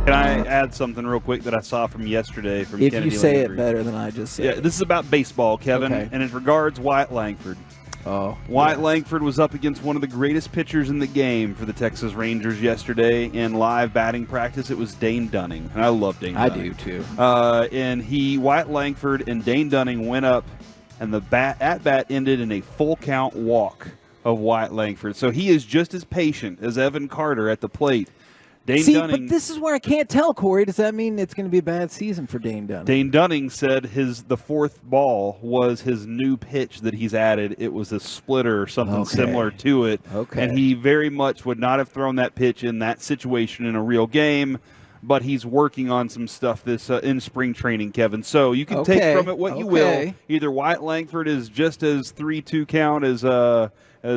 Can I add something real quick that I saw from yesterday from If Kennedy you say Landry? it better than I just said. Yeah, this is about baseball, Kevin, Okay. and it regards Wyatt Langford. Oh, Wyatt Langford was up against one of the greatest pitchers in the game for the Texas Rangers yesterday in live batting practice. It was Dane Dunning, and I love Dane Dunning. I do too. And Wyatt Langford and Dane Dunning went up, and the at-bat ended in a full count walk of Wyatt Langford. So he is just as patient as Evan Carter at the plate. But this is where I can't tell, Corey. Does that mean it's going to be a bad season for Dane Dunning? Dane Dunning said the fourth ball was his new pitch that he's added. It was a splitter or something similar to it. Okay. And he very much would not have thrown that pitch in that situation in a real game, but he's working on some stuff this in spring training, Kevin. So you can take from it what you will. Either Wyatt Langford is just as 3-2 count as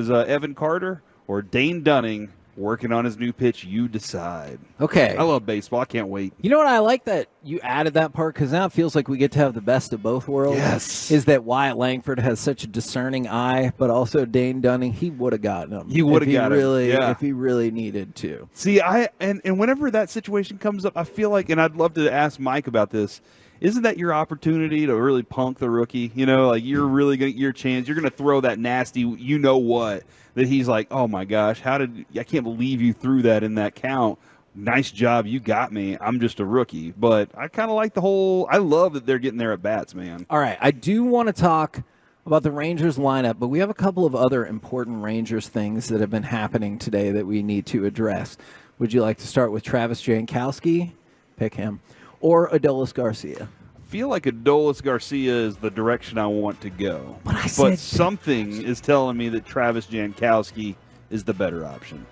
Evan Carter, or Dane Dunning working on his new pitch. You decide. Okay. I love baseball. I can't wait. You know what? I like that you added that part, because now it feels like we get to have the best of both worlds. Yes. Is that Wyatt Langford has such a discerning eye, but also Dane Dunning, he would have gotten him. He would have got him. Yeah. If he really needed to. See, and whenever that situation comes up, I feel like, and I'd love to ask Mike about this, isn't that your opportunity to really punk the rookie? You know, like you're really going to get your chance. You're going to throw that nasty, you know what, that he's like, oh my gosh, I can't believe you threw that in that count. Nice job, you got me. I'm just a rookie. But I kind of like I love that they're getting their at-bats, man. All right, I do want to talk about the Rangers lineup, but we have a couple of other important Rangers things that have been happening today that we need to address. Would you like to start with Travis Jankowski? Pick him. Or Adolis Garcia? I feel like Adolis Garcia is the direction I want to go. But something is telling me that Travis Jankowski is the better option.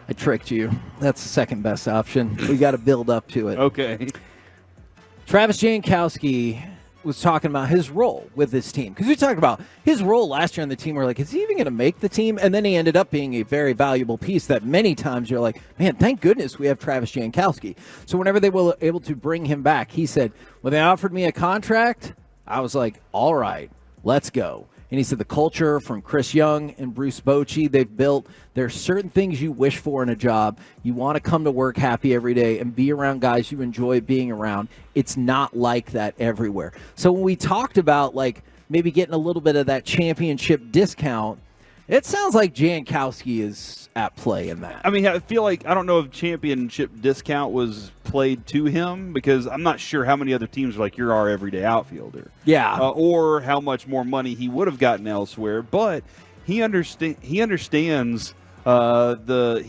I tricked you. That's the second best option. We got to build up to it. Okay. Travis Jankowski was talking about his role with this team, because we talked about his role last year on the team. We're like, is he even going to make the team? And then he ended up being a very valuable piece that many times you're like, man, thank goodness we have Travis Jankowski. So whenever they were able to bring him back, he said, when they offered me a contract, I was like, all right, let's go. And he said the culture from Chris Young and Bruce Bochy they've built, there's certain things you wish for in a job. You want to come to work happy every day and be around guys you enjoy being around. It's not like that everywhere. So when we talked about like maybe getting a little bit of that championship discount, it sounds like Jankowski is at play in that. I mean, I feel like, I don't know if championship discount was played to him, because I'm not sure how many other teams are like, you're our everyday outfielder. Yeah. Or how much more money he would have gotten elsewhere. But he understands the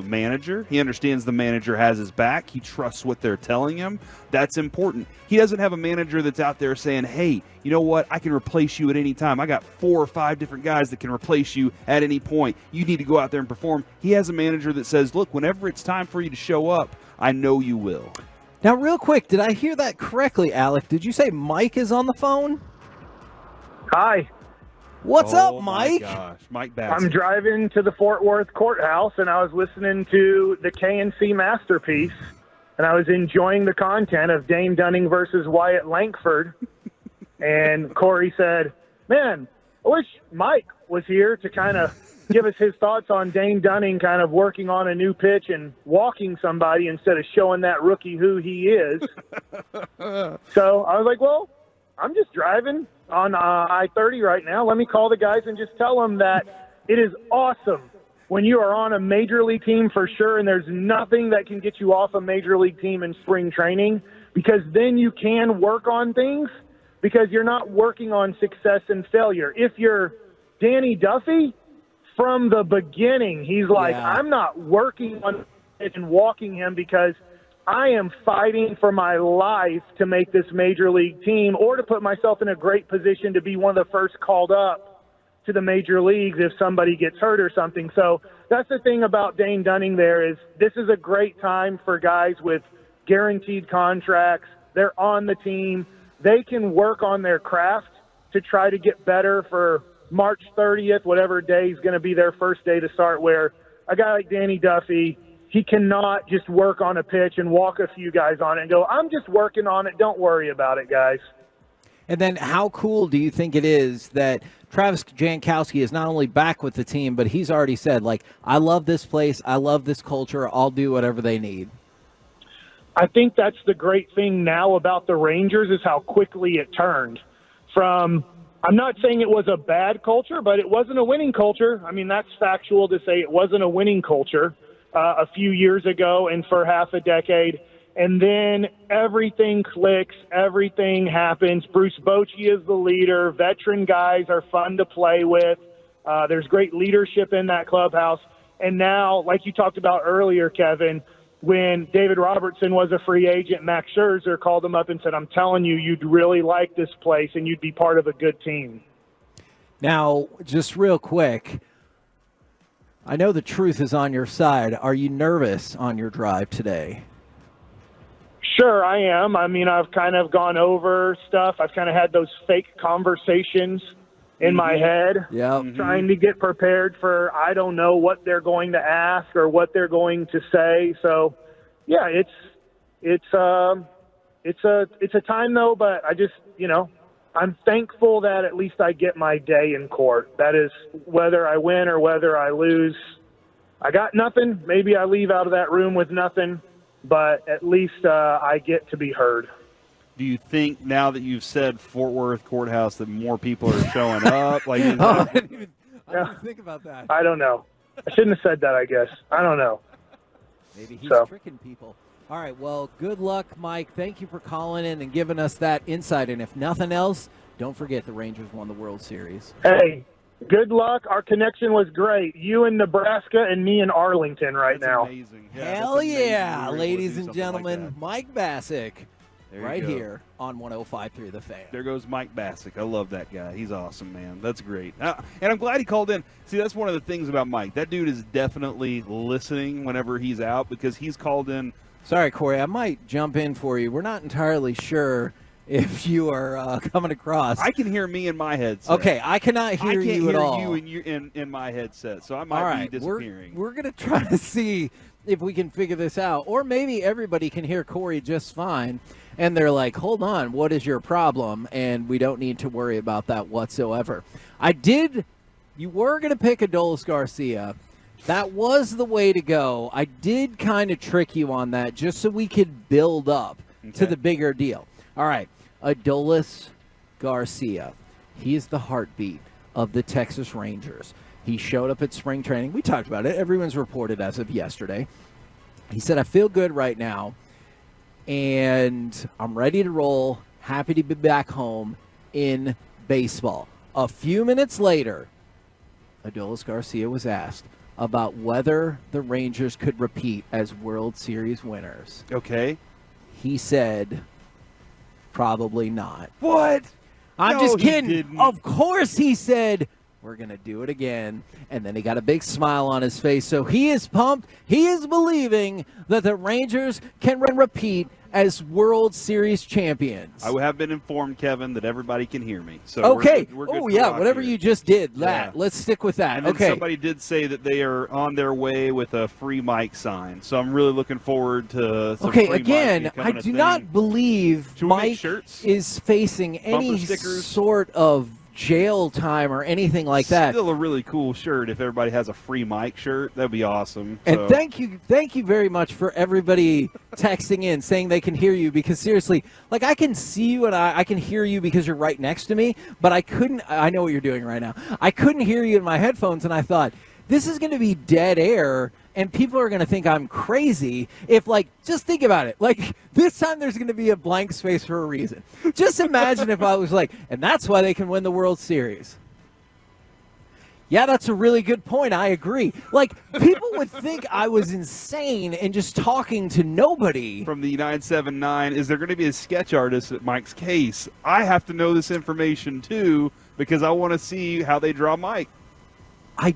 manager. He understands the manager has his back. He trusts what they're telling him. That's important. He doesn't have a manager that's out there saying, hey, you know what? I can replace you at any time. I got 4 or 5 different guys that can replace you at any point. You need to go out there and perform. He has a manager that says, look, whenever it's time for you to show up, I know you will. Now, real quick, did I hear that correctly, Alec? Did you say Mike is on the phone? Hi. What's up, Mike? My gosh, Mike Bassett. I'm driving to the Fort Worth courthouse, and I was listening to the KNC Masterpiece, and I was enjoying the content of Dane Dunning versus Wyatt Langford. And Cory said, man, I wish Mike was here to kind of give us his thoughts on Dane Dunning kind of working on a new pitch and walking somebody instead of showing that rookie who he is. So I was like, well, I'm just driving on I-30 right now. Let me call the guys and just tell them that it is awesome when you are on a major league team for sure, and there's nothing that can get you off a major league team in spring training, because then you can work on things, because you're not working on success and failure. If you're Danny Duffy, from the beginning, he's like, I'm not working on it and walking him because I am fighting for my life to make this major league team, or to put myself in a great position to be one of the first called up to the major leagues if somebody gets hurt or something. So that's the thing about Dane Dunning there, is this is a great time for guys with guaranteed contracts. They're on the team. They can work on their craft to try to get better for March 30th, whatever day is going to be their first day to start, where a guy like Danny Duffy, he cannot just work on a pitch and walk a few guys on it and go, I'm just working on it. Don't worry about it, guys. And then how cool do you think it is that Travis Jankowski is not only back with the team, but he's already said, like, I love this place. I love this culture. I'll do whatever they need. I think that's the great thing now about the Rangers is how quickly it turned from, I'm not saying it was a bad culture, but it wasn't a winning culture. I mean, that's factual to say it wasn't a winning culture a few years ago and for half a decade. And then everything clicks, everything happens. Bruce Bochy is the leader. Veteran guys are fun to play with. There's great leadership in that clubhouse. And now, like you talked about earlier, Kevin, when David Robertson was a free agent, Max Scherzer called him up and said, I'm telling you, you'd really like this place and you'd be part of a good team. Now, just real quick, I know the truth is on your side. Are you nervous on your drive today? Sure, I am. I mean, I've kind of gone over stuff. I've kind of had those fake conversations in my head, trying to get prepared for, I don't know what they're going to ask or what they're going to say. So, yeah, it's a time though, but I just, I'm thankful that at least I get my day in court. That is, whether I win or whether I lose, I got nothing. Maybe I leave out of that room with nothing, but at least I get to be heard. Do you think now that you've said Fort Worth Courthouse that more people are showing up? Like, I didn't even think about that. I don't know. I shouldn't have said that, I guess. I don't know. Maybe he's tricking people. All right, well, good luck, Mike. Thank you for calling in and giving us that insight. And if nothing else, don't forget the Rangers won the World Series. Hey, good luck. Our connection was great. You in Nebraska and me in Arlington now. Amazing. Hell yeah, amazing. ladies and gentlemen, Mike Bassick. There right you go. here on 105.3 The Fan. There goes Mike Bassick. I love that guy. He's awesome, man. That's great. And I'm glad he called in. See, that's one of the things about Mike. That dude is definitely listening whenever he's out because he's called in. Sorry, Corey, I might jump in for you. We're not entirely sure if you are coming across. I can hear me in my headset. Okay, I cannot hear you at all. I can't hear you in my headset, so I might be disappearing. We're going to try to see if we can figure this out. Or maybe everybody can hear Corey just fine, and they're like, hold on, what is your problem? And we don't need to worry about that whatsoever. You were going to pick Adolis Garcia. That was the way to go. I did kind of trick you on that just so we could build up to the bigger deal. All right, Adolis Garcia. He is the heartbeat of the Texas Rangers. He showed up at spring training. We talked about it. Everyone's reported as of yesterday. He said, I feel good right now, and I'm ready to roll. Happy to be back home in baseball. A few minutes later, Adolis Garcia was asked about whether the Rangers could repeat as World Series winners. Okay. He said, probably not. What? I'm just kidding. He didn't. Of course he said, we're going to do it again. And then he got a big smile on his face. So he is pumped. He is believing that the Rangers can repeat as World Series champions. I have been informed, Kevin, that everybody can hear me. So okay. We're good Whatever here. You just did, Yeah. let's stick with that. And then okay. somebody did say that they are on their way with a free mic sign. So I'm really looking forward to some free mic again, I becoming a do thing. not believe Should we make Mike shirts? is facing any stickers? sort of jail time or anything like that. Still a really cool shirt. If everybody has a free mic shirt, that'd be awesome. And So- thank you very much for everybody texting in saying they can hear you, because seriously, like, I can see you and I can hear you because you're right next to me, but I know what you're doing right now. I couldn't hear you in my headphones, and I thought, this is going to be dead air, and people are going to think I'm crazy if, like, just think about it. Like, this time there's going to be a blank space for a reason. Just imagine if I was like, and that's why they can win the World Series. Yeah, that's a really good point. I agree. Like, people would think I was insane and just talking to nobody. From the 979, is there going to be a sketch artist at Mike's case? I have to know this information, too, because I want to see how they draw Mike. I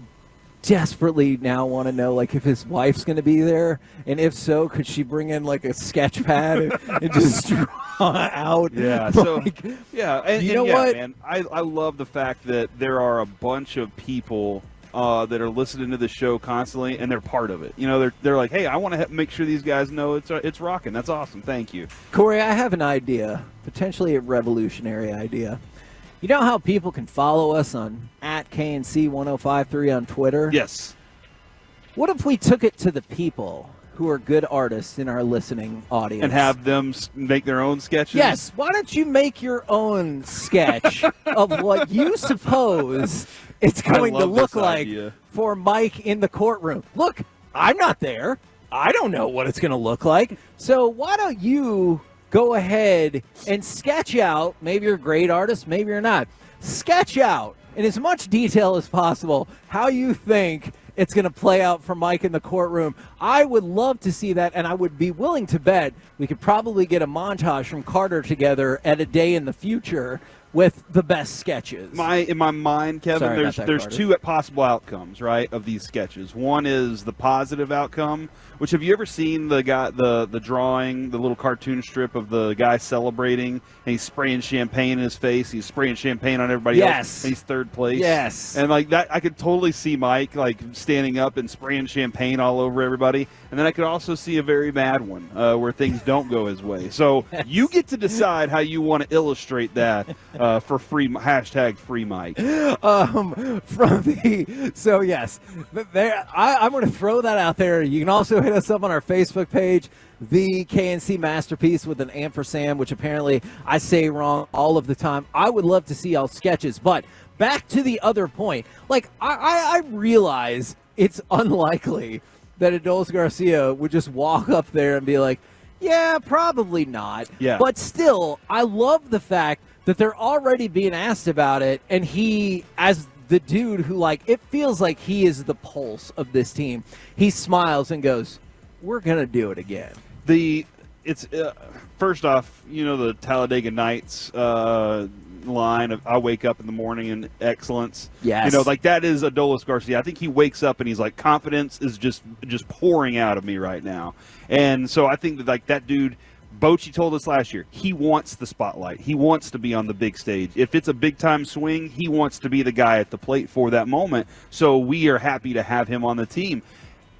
desperately now want to know, like, if his wife's going to be there, and if so, could she bring in, like, a sketch pad and just draw out? Yeah, so, like, yeah. And, you know what? Man, I love the fact that there are a bunch of people that are listening to the show constantly, and they're part of it. You know, they're like, hey, I want to make sure these guys know it's rocking. That's awesome. Thank you. Corey, I have an idea, potentially a revolutionary idea. You know how people can follow us on @KNC1053 on Twitter? Yes. What if we took it to the people who are good artists in our listening audience. And have them make their own sketches? Yes. Why don't you make your own sketch of what you suppose it's going to look like for Mike in the courtroom? Look, I'm not there. I don't know what it's going to look like. So why don't you go ahead and sketch out, maybe you're a great artist, maybe you're not, sketch out in as much detail as possible how you think it's going to play out for Mike in the courtroom. I would love to see that, and I would be willing to bet we could probably get a montage from Carter together at a day in the future with the best sketches. In my mind, Kevin, there's Carter. two possible outcomes, right, of these sketches. One is the positive outcome, which have you ever seen the drawing, the little cartoon strip of the guy celebrating, and he's spraying champagne in his face, he's spraying champagne on everybody else, and he's third place? Yes. And like that, I could totally see Mike like standing up and spraying champagne all over everybody. And then I could also see a very bad one where things don't go his way. So you get to decide how you want to illustrate that for free Mike. So yes, I'm going to throw that out there. You can also hit us up on our Facebook page, the KNC Masterpiece with an ampersand, which apparently I say wrong all of the time. I would love to see all sketches, but back to the other point. Like I realize it's unlikely that Adolis Garcia would just walk up there and be like, yeah, probably not. Yeah. But still, I love the fact that they're already being asked about it, and he, as the dude who, like, it feels like he is the pulse of this team, he smiles and goes, we're going to do it again. First off, the Talladega Nights line of I wake up in the morning in excellence. Yes. That is Adolis Garcia. I think he wakes up and he's like, confidence is just pouring out of me right now. And so I think that that dude, Bochy told us last year, he wants the spotlight. He wants to be on the big stage. If it's a big-time swing, he wants to be the guy at the plate for that moment. So we are happy to have him on the team.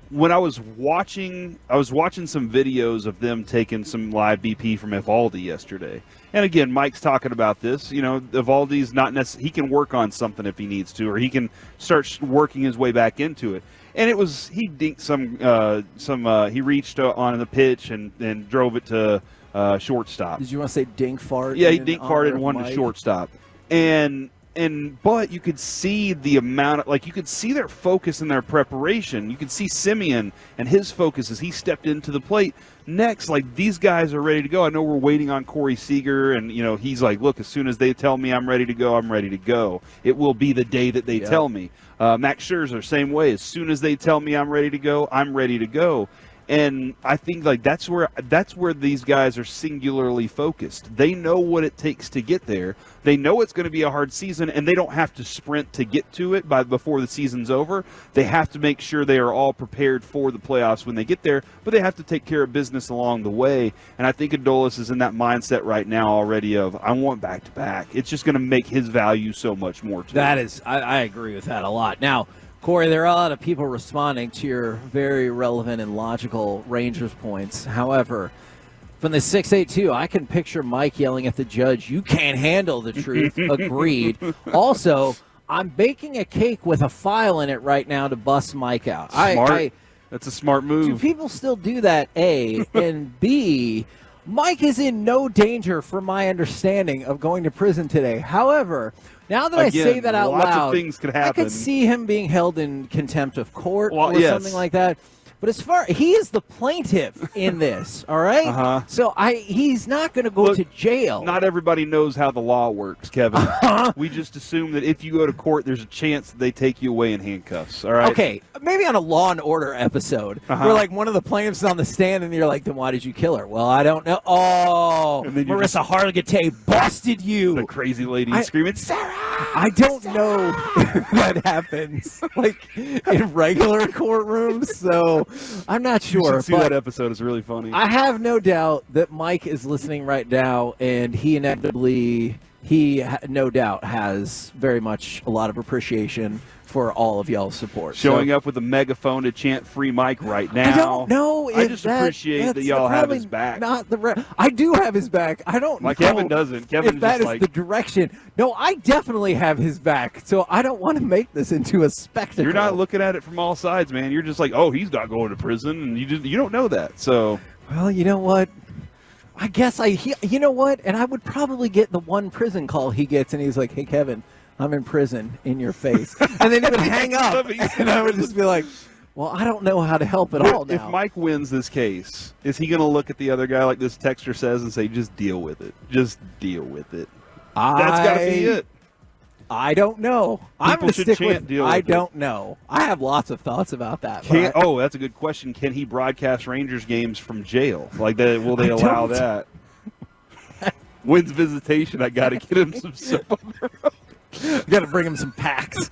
When I was watching some videos of them taking some live BP from Evaldi yesterday. And again, Mike's talking about this. Evaldi's not necessarily, he can work on something if he needs to, or he can start working his way back into it. And he dinked he reached on the pitch and drove it to shortstop. Did you want to say dink fart? Yeah, he dink farted and one to shortstop. But you could see the amount of, you could see their focus and their preparation. You could see Simeon and his focus as he stepped into the plate. Next, these guys are ready to go. I know we're waiting on Corey Seager, and, he's like, look, as soon as they tell me I'm ready to go, I'm ready to go. It will be the day that they tell me. Max Scherzer, same way. As soon as they tell me I'm ready to go, I'm ready to go. And I think that's where these guys are singularly focused. They know what it takes to get there. They know it's going to be a hard season, and they don't have to sprint to get to it before the season's over. They have to make sure they are all prepared for the playoffs when they get there, but they have to take care of business along the way. And I think Adolis is in that mindset right now already of, I want back-to-back. It's just going to make his value so much more too. That is, I agree with that a lot. Now, Corey, there are a lot of people responding to your very relevant and logical Rangers points. However, from the 682, I can picture Mike yelling at the judge, you can't handle the truth. Agreed. Also, I'm baking a cake with a file in it right now to bust Mike out. Smart. That's a smart move. Do people still do that, A? And B, Mike is in no danger, from my understanding, of going to prison today. However, now that I say that out lots loud, of things could happen. I could see him being held in contempt of court or something like that. But he is the plaintiff in this, all right? Uh-huh. So he's not going to go to jail. Not everybody knows how the law works, Kevin. We just assume that if you go to court, there's a chance that they take you away in handcuffs, all right? Okay, maybe on a Law and Order episode where one of the plaintiffs is on the stand and you're like, then why did you kill her? Well, I don't know. Oh, Marissa Hargitay busted you. The crazy lady screaming, Sarah! I don't know that happens in regular courtrooms, so I'm not sure. You should see that episode. It's really funny. I have no doubt that Mike is listening right now, and he inevitably he no doubt has very much a lot of appreciation for all of y'all's support. Showing up with a megaphone to chant "Free Mike" right now. I don't know. I just appreciate that y'all have his back. Not I do have his back. I don't know. Kevin doesn't. Kevin's if that just is the direction. No, I definitely have his back. So I don't want to make this into a spectacle. You're not looking at it from all sides, man. You're just like, oh, he's not going to prison, and you don't know that. So, well, you know what? I guess you know what? And I would probably get the one prison call he gets, and he's like, "Hey, Kevin, I'm in prison," in your face. And then he would hang up, and I would just be like, well, I don't know how to help at all now. If Mike wins this case, is he going to look at the other guy like this texter says and say, just deal with it? Just deal with it. That's got to be it. I don't know. I'm going to stick with I don't know. I have lots of thoughts about that. Oh, that's a good question. Can he broadcast Rangers games from jail? Like, will they allow that? Wins visitation. I got to get him some soap on the road. Got to bring him some packs.